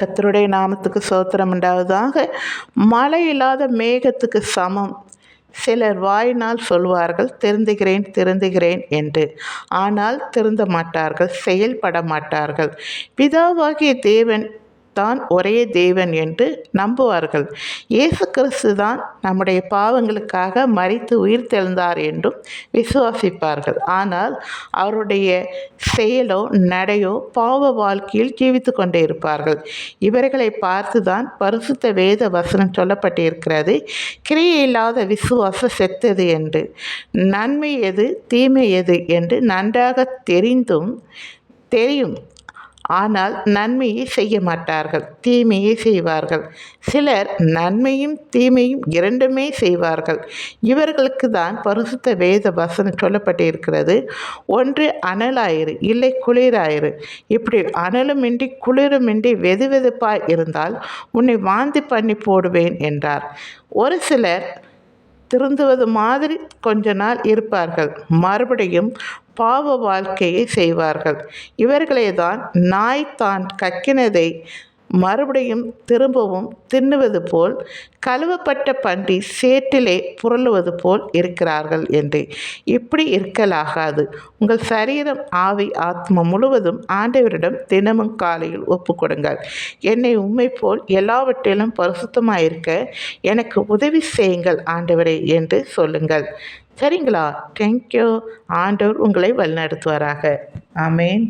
கர்த்தருடைய நாமத்துக்கு ஸ்தோத்திரம் உண்டாவதாக. மழை இல்லாத மேகத்துக்கு சமம். சிலர் வாயினால் சொல்வார்கள், திருந்துகிறேன் திருந்துகிறேன் என்று. ஆனால் திருந்த மாட்டார்கள், செயல்பட மாட்டார்கள். பிதாவாகிய தேவன் தான் ஒரே தேவன் என்று நம்புவார்கள். இயேசு கிறிஸ்து தான் நம்முடைய பாவங்களுக்காக மரித்து உயிர்த்தெழுந்தார் என்றும் விசுவாசிப்பார்கள். ஆனால் அவருடைய செயலோ நடையோ பாவ வாழ்க்கையில் ஜீவித்து கொண்டே இருப்பார்கள். இவர்களை பார்த்து தான் பரிசுத்த வேத வசனம் சொல்லப்பட்டிருக்கிறது, கிரியை இல்லாத விசுவாசம் செத்தது என்று. நன்மை எது தீமை எது என்று நன்றாக தெரியும், ஆனால் நன்மையை செய்ய மாட்டார்கள், தீமையை செய்வார்கள். சிலர் நன்மையும் தீமையும் இரண்டுமே செய்வார்கள். இவர்களுக்கு தான் பரிசுத்த வேத வசனம் சொல்லப்பட்டிருக்கிறது, ஒன்று அனலாயிரு இல்லை குளிராயிரு. இப்படி அனலுமின்றி குளிருமின்றி வெதுவெதுப்பாய் இருந்தால் உன்னை வாந்தி பண்ணி போடுவேன் என்றார். ஒரு சிலர் திருந்துவது மாதிரி கொஞ்ச நாள் இருப்பார்கள், மறுபடியும் பாவ வாழ்க்கையை செய்வார்கள். இவர்களே தான் நாய் தான் கக்கினதை மறுபடியும் திரும்பவும் தின்னுவது போல், கழுவப்பட்ட பன்றி சேற்றிலே புரளுவது போல் இருக்கிறார்கள் என்று. இப்படி இருக்கலாகாது. உங்கள் சரீரம் ஆவி ஆத்மா முழுவதும் ஆண்டவரிடம் தினமும் காலையில் ஒப்பு கொடுங்கள். என்னை உம்மை போல் எல்லாவற்றிலும் பரிசுத்தமாயிருக்க எனக்கு உதவி செய்யுங்கள் ஆண்டவரே என்று சொல்லுங்கள். சரிங்களா? தேங்க்யூ. ஆண்டவர் உங்களை வழிநடத்துவாராக. ஆமேன்.